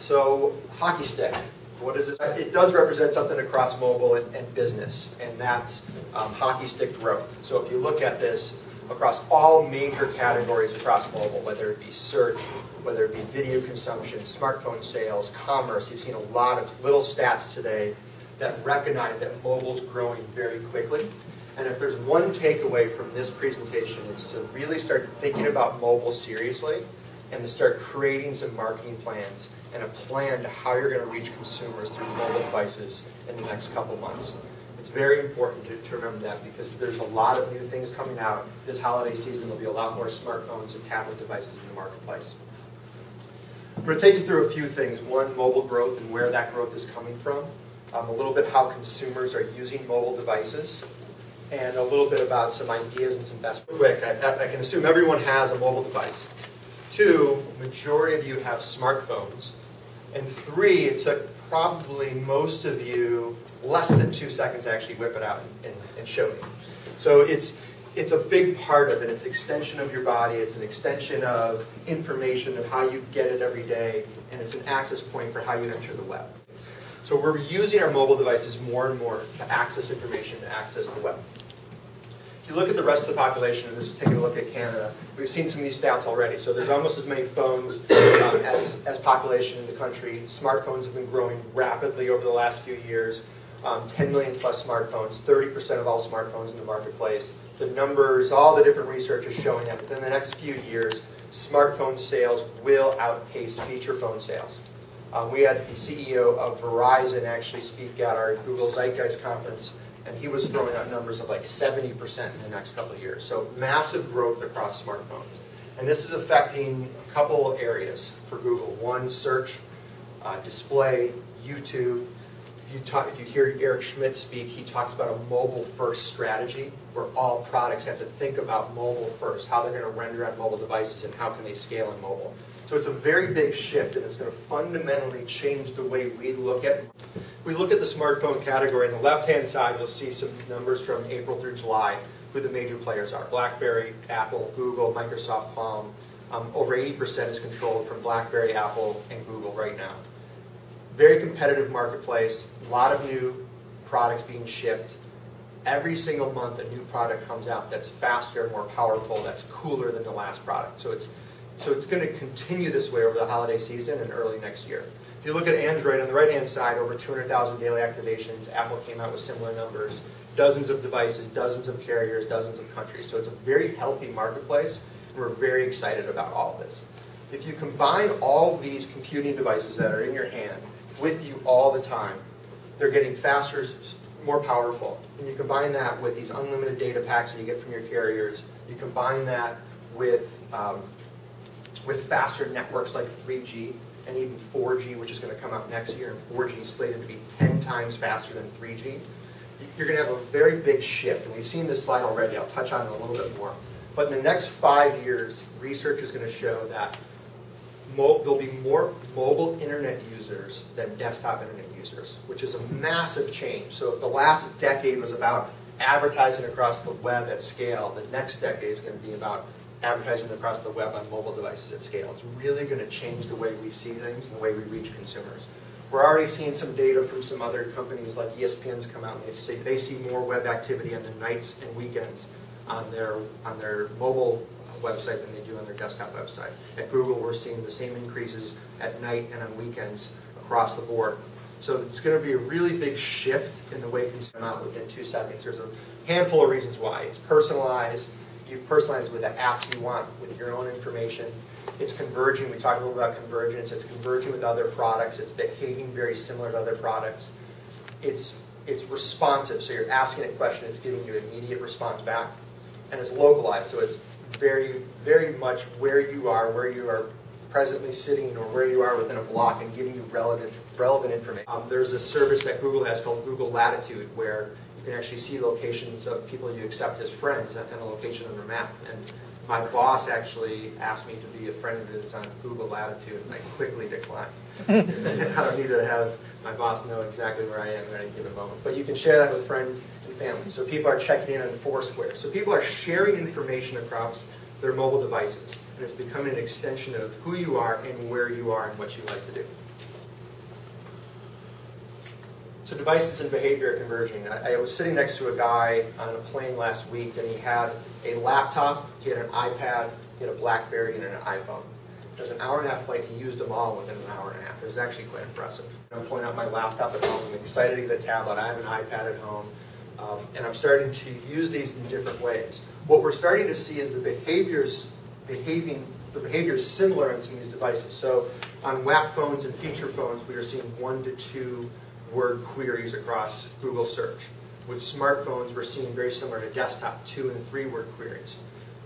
so hockey stick. What is it? It does represent something across mobile and business, and that's hockey stick growth. So if you look at this across all major categories across mobile, whether it be search, whether it be video consumption, smartphone sales, commerce, you've seen a lot of little stats today that recognize that mobile's growing very quickly. And if there's one takeaway from this presentation, it's to really start thinking about mobile seriously and to start creating some marketing plans and a plan to how you're going to reach consumers through mobile devices in the next couple months. It's very important to remember that because there's a lot of new things coming out. This holiday season there'll be a lot more smartphones and tablet devices in the marketplace. I'm going to take you through a few things. One, mobile growth and where that growth is coming from. A little bit how consumers are using mobile devices. And a little bit about some ideas and some best. Quick, I can assume everyone has a mobile device. 2, majority of you have smartphones. And 3, it took probably most of you less than 2 seconds to actually whip it out and show you. So it's a big part of it. It's an extension of your body. It's an extension of information of how you get it every day. And it's an access point for how you enter the web. So we're using our mobile devices more and more to access information, to access the web. If you look at the rest of the population, and this is taking a look at Canada, we've seen some of these stats already. So there's almost as many phones as population in the country. Smartphones have been growing rapidly over the last few years. 10 million plus smartphones, 30% of all smartphones in the marketplace. The numbers, all the different research is showing that within the next few years, smartphone sales will outpace feature phone sales. We had the CEO of Verizon actually speak at our Google Zeitgeist conference, and he was throwing out numbers of like 70% in the next couple of years. So massive growth across smartphones. And this is affecting a couple areas for Google. One, search, display, YouTube. If you hear Eric Schmidt speak, he talks about a mobile-first strategy where all products have to think about mobile first, how they're going to render on mobile devices and how can they scale in mobile. So it's a very big shift, and it's going to fundamentally change the way we look at it. If we look at the smartphone category, on the left-hand side, you'll see some numbers from April through July, who the major players are. BlackBerry, Apple, Google, Microsoft Palm. Over 80% is controlled from BlackBerry, Apple, and Google right now. Very competitive marketplace, a lot of new products being shipped. Every single month, a new product comes out that's faster, more powerful, that's cooler than the last product. So it's going to continue this way over the holiday season and early next year. If you look at Android, on the right-hand side, over 200,000 daily activations. Apple came out with similar numbers. Dozens of devices, dozens of carriers, dozens of countries. So it's a very healthy marketplace, and we're very excited about all of this. If you combine all these computing devices that are in your hand with you all the time, they're getting faster, more powerful. And you combine that with these unlimited data packs that you get from your carriers. You combine that with faster networks like 3G and even 4G, which is going to come out next year, and 4G is slated to be 10 times faster than 3G. You're going to have a very big shift, and we've seen this slide already. I'll touch on it a little bit more. But in the next 5 years, research is going to show that there'll be more mobile internet users than desktop internet users, which is a massive change. So if the last decade was about advertising across the web at scale, the next decade is going to be about advertising across the web on mobile devices at scale. It's really going to change the way we see things and the way we reach consumers. We're already seeing some data from some other companies like ESPN's come out and they see more web activity on the nights and weekends on their mobile website than they do on their desktop website. At Google, we're seeing the same increases at night and on weekends across the board. So it's going to be a really big shift in the way consumers come out within 2 seconds. There's a handful of reasons why. It's personalized. You've personalized with the apps you want, with your own information. It's converging. We talked a little about convergence. It's converging with other products. It's behaving very similar to other products. It's responsive. So you're asking a question, it's giving you an immediate response back. And it's localized. So it's very, very much where you are presently sitting, or where you are within a block, and giving you relevant information. There's a service that Google has called Google Latitude, where you can actually see locations of people you accept as friends and a location on their map. And my boss actually asked me to be a friend of his on Google Latitude, and I quickly declined. I don't need to have my boss know exactly where I am at any given moment. But you can share that with friends and family. So people are checking in on Foursquare. So people are sharing information across their mobile devices. And it's becoming an extension of who you are and where you are and what you like to do. So devices and behavior are converging. I was sitting next to a guy on a plane last week, and he had a laptop, he had an iPad, he had a BlackBerry, and an iPhone. It was an hour-and-a-half flight. He used them all within an hour and a half. It was actually quite impressive. I'm pulling out my laptop at home. I'm excited to get a tablet. I have an iPad at home. And I'm starting to use these in different ways. What we're starting to see is the behaviors similar on some of these devices. So on WAP phones and feature phones, we are seeing 1 to 2 word queries across Google search. With smartphones, we're seeing very similar to desktop, 2 and 3 word queries.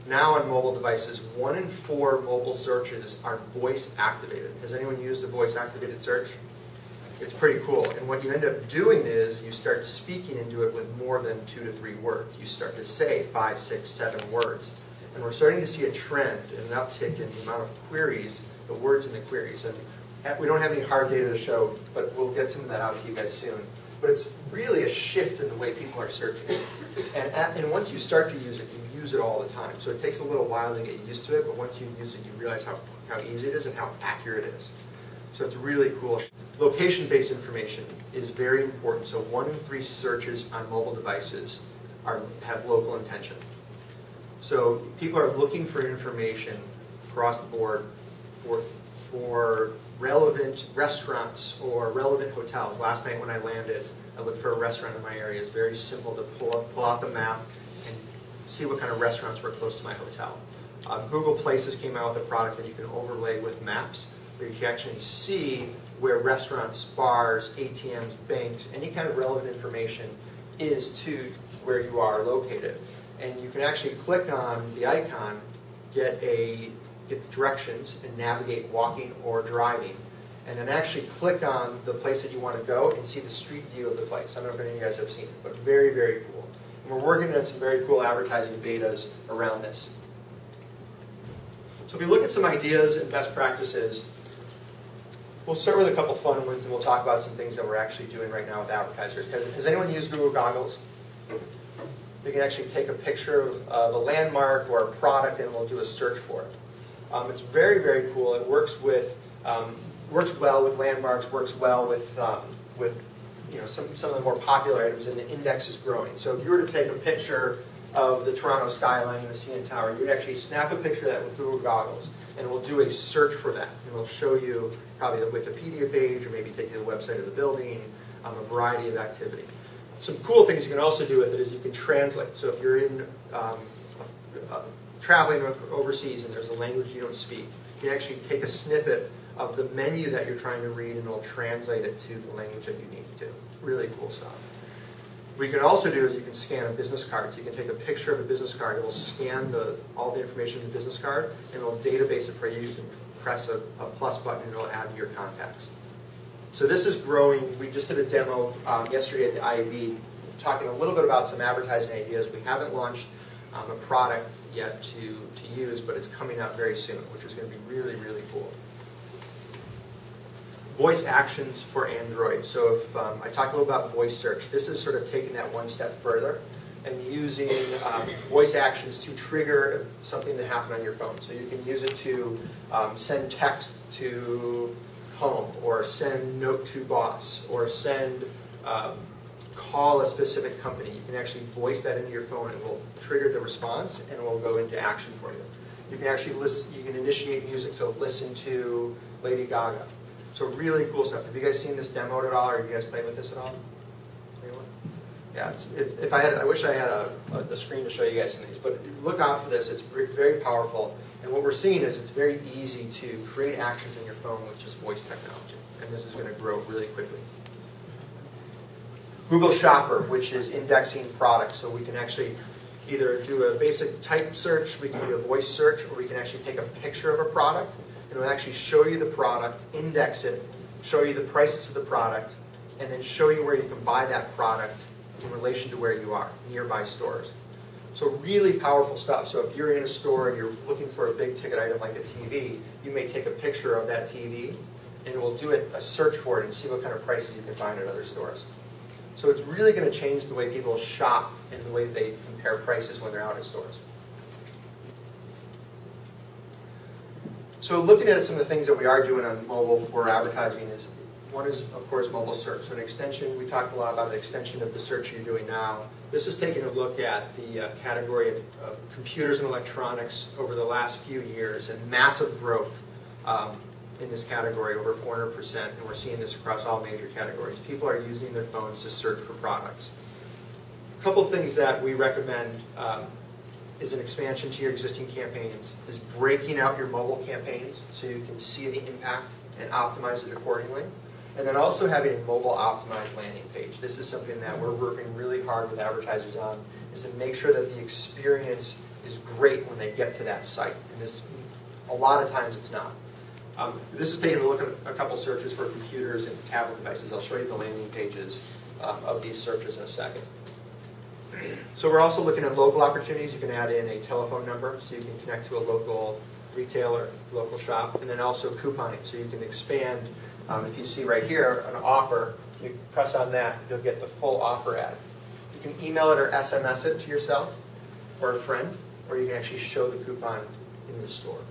Now on mobile devices, 1 in 4 mobile searches are voice activated. Has anyone used a voice activated search? It's pretty cool. And what you end up doing is you start speaking into it with more than 2 to 3 words. You start to say 5, 6, 7 words. And we're starting to see a trend, an uptick in the amount of queries, the words in the queries. And we don't have any hard data to show, but we'll get some of that out to you guys soon. But it's really a shift in the way people are searching. And once you start to use it, you use it all the time. So it takes a little while to get used to it, but once you use it, you realize how easy it is and how accurate it is. So it's really cool. Location-based information is very important. So 1 in 3 searches on mobile devices have local intention. So people are looking for information across the board for relevant restaurants or relevant hotels. Last night when I landed, I looked for a restaurant in my area. It's very simple to pull out the map and see what kind of restaurants were close to my hotel. Google Places came out with a product that you can overlay with maps, where you can actually see where restaurants, bars, ATMs, banks, any kind of relevant information is to where you are located. And you can actually click on the icon, get the directions, and navigate walking or driving. And then actually click on the place that you want to go and see the street view of the place. I don't know if any of you guys have seen it, but very, very cool. And we're working on some very cool advertising betas around this. So if you look at some ideas and best practices, we'll start with a couple fun ones, and we'll talk about some things that we're actually doing right now with advertisers. Has anyone used Google Goggles? You can actually take a picture of a landmark or a product, and we'll do a search for it. It's very, very cool. It works well with landmarks, works well with some of the more popular items, and the index is growing. So if you were to take a picture of the Toronto skyline and the CN Tower, you would actually snap a picture of that with Google Goggles, and it will do a search for that. And it'll show you probably the Wikipedia page, or maybe take you to the website of the building, a variety of activity. Some cool things you can also do with it is you can translate. So if you're in traveling overseas and there's a language you don't speak, you can actually take a snippet of the menu that you're trying to read, and it'll translate it to the language that you need to. Really cool stuff. What you can also do is you can scan a business card. So you can take a picture of a business card. It will scan all the information in the business card, and it will database it for you. You can press a plus button, and it will add to your contacts. So this is growing. We just did a demo yesterday at the IAB, talking a little bit about some advertising ideas. We haven't launched a product yet to use, but it's coming out very soon, which is going to be really, really cool. Voice actions for Android. So if I talked a little about voice search, this is sort of taking that one step further and using voice actions to trigger something that happened on your phone. So you can use it to send text to home, or send note to boss, or call a specific company. You can actually voice that into your phone, and it will trigger the response, and it will go into action for you. You can actually you can initiate music, so listen to Lady Gaga. So really cool stuff. Have you guys seen this demoed at all, or have you guys played with this at all? Anyone? Yeah, I wish I had a screen to show you guys some of these, but look out for this. It's very powerful. And what we're seeing is it's very easy to create actions in your phone with just voice technology. And this is going to grow really quickly. Google Shopper, which is indexing products. So we can actually either do a basic type search, we can do a voice search, or we can actually take a picture of a product, and it'll actually show you the product, index it, show you the prices of the product, and then show you where you can buy that product in relation to where you are, nearby stores. So really powerful stuff. So if you're in a store and you're looking for a big ticket item like a TV, you may take a picture of that TV, and it will do a search for it and see what kind of prices you can find at other stores. So it's really going to change the way people shop and the way they compare prices when they're out at stores. So looking at some of the things that we are doing on mobile for advertising is One is, of course, mobile search. So an extension, we talked a lot about an extension of the search you're doing now. This is taking a look at the category of computers and electronics over the last few years, and massive growth in this category, over 400%, and we're seeing this across all major categories. People are using their phones to search for products. A couple of things that we recommend is an expansion to your existing campaigns, is breaking out your mobile campaigns so you can see the impact and optimize it accordingly. And then also having a mobile optimized landing page. This is something that we're working really hard with advertisers on, is to make sure that the experience is great when they get to that site. And this, a lot of times it's not. This is taking a look at a couple searches for computers and tablet devices. I'll show you the landing pages of these searches in a second. So we're also looking at local opportunities. You can add in a telephone number so you can connect to a local retailer, local shop, and then also couponing so you can expand. If you see right here an offer, you press on that, you'll get the full offer ad. You can email it or SMS it to yourself or a friend, or you can actually show the coupon in the store.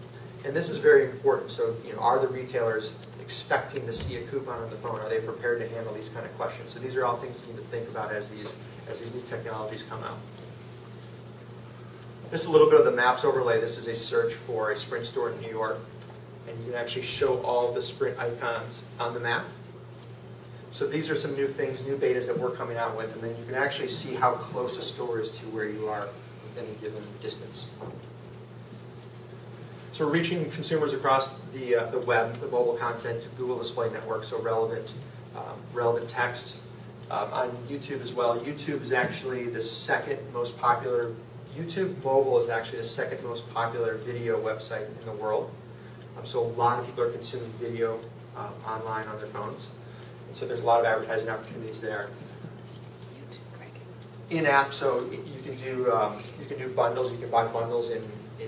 And this is very important. So, are the retailers expecting to see a coupon on the phone? Are they prepared to handle these kind of questions? So these are all things you need to think about as these new technologies come out. Just a little bit of the maps overlay. This is a search for a Sprint store in New York. And you can actually show all of the Sprint icons on the map. So these are some new things, new betas that we're coming out with, and then you can actually see how close a store is to where you are within a given distance. So we're reaching consumers across the web, the mobile content, Google Display Network, so relevant text. On YouTube as well. YouTube is actually the second most popular, YouTube mobile is actually the second most popular video website in the world. So a lot of people are consuming video online on their phones. And so there's a lot of advertising opportunities there. In-app, so you can do bundles. You can buy bundles in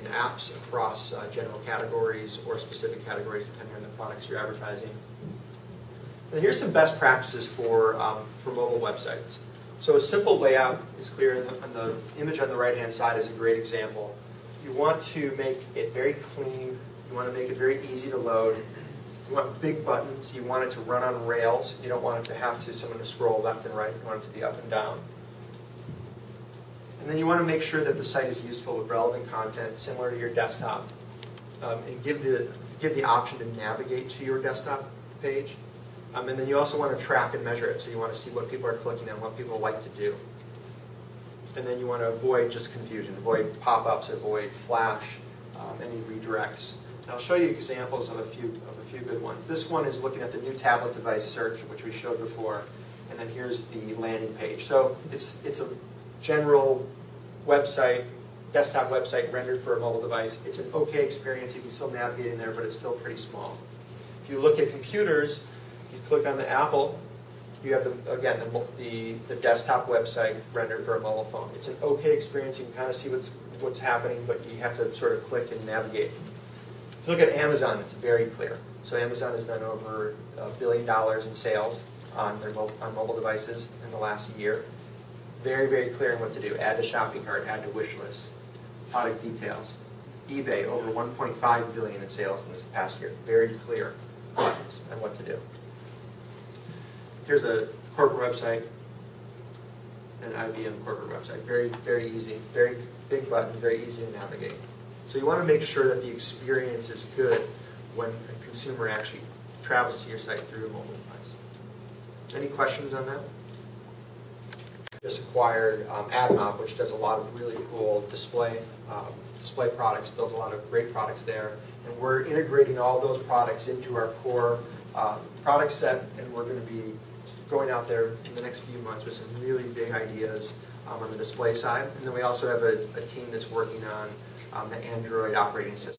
apps across general categories or specific categories depending on the products you're advertising. And here's some best practices for mobile websites. So a simple layout is clear, and the image on the right-hand side is a great example. You want to make it very clean. You want to make it very easy to load. You want big buttons. You want it to run on rails. You don't want it to have someone to scroll left and right. You want it to be up and down. And then you want to make sure that the site is useful with relevant content similar to your desktop, and give the option to navigate to your desktop page. And then you also want to track and measure it, so you want to see what people are clicking on, what people like to do. And then you want to avoid just confusion, avoid pop-ups, avoid flash, any redirects. And I'll show you examples of a few good ones. This one is looking at the new tablet device search, which we showed before, and then here's the landing page. So it's a general website, desktop website rendered for a mobile device. It's an okay experience. You can still navigate in there, but it's still pretty small. If you look at computers, you click on the Apple, you have, the desktop website rendered for a mobile phone. It's an okay experience. You can kind of see what's happening, but you have to sort of click and navigate. If you look at Amazon, it's very clear. So Amazon has done over $1 billion in sales on mobile devices in the last year. Very, very clear on what to do. Add to shopping cart, add to wish list. Product details. eBay, over $1.5 billion in sales in this past year. Very clear buttons on what to do. Here's a corporate website, an IBM corporate website. Very, very easy. Very big buttons, very easy to navigate. So you want to make sure that the experience is good when a consumer actually travels to your site through a mobile device. Any questions on that? Just acquired AdMob, which does a lot of really cool display products, builds a lot of great products there. And we're integrating all those products into our core product set, and we're going to be going out there in the next few months with some really big ideas on the display side. And then we also have a team that's working on the Android operating system.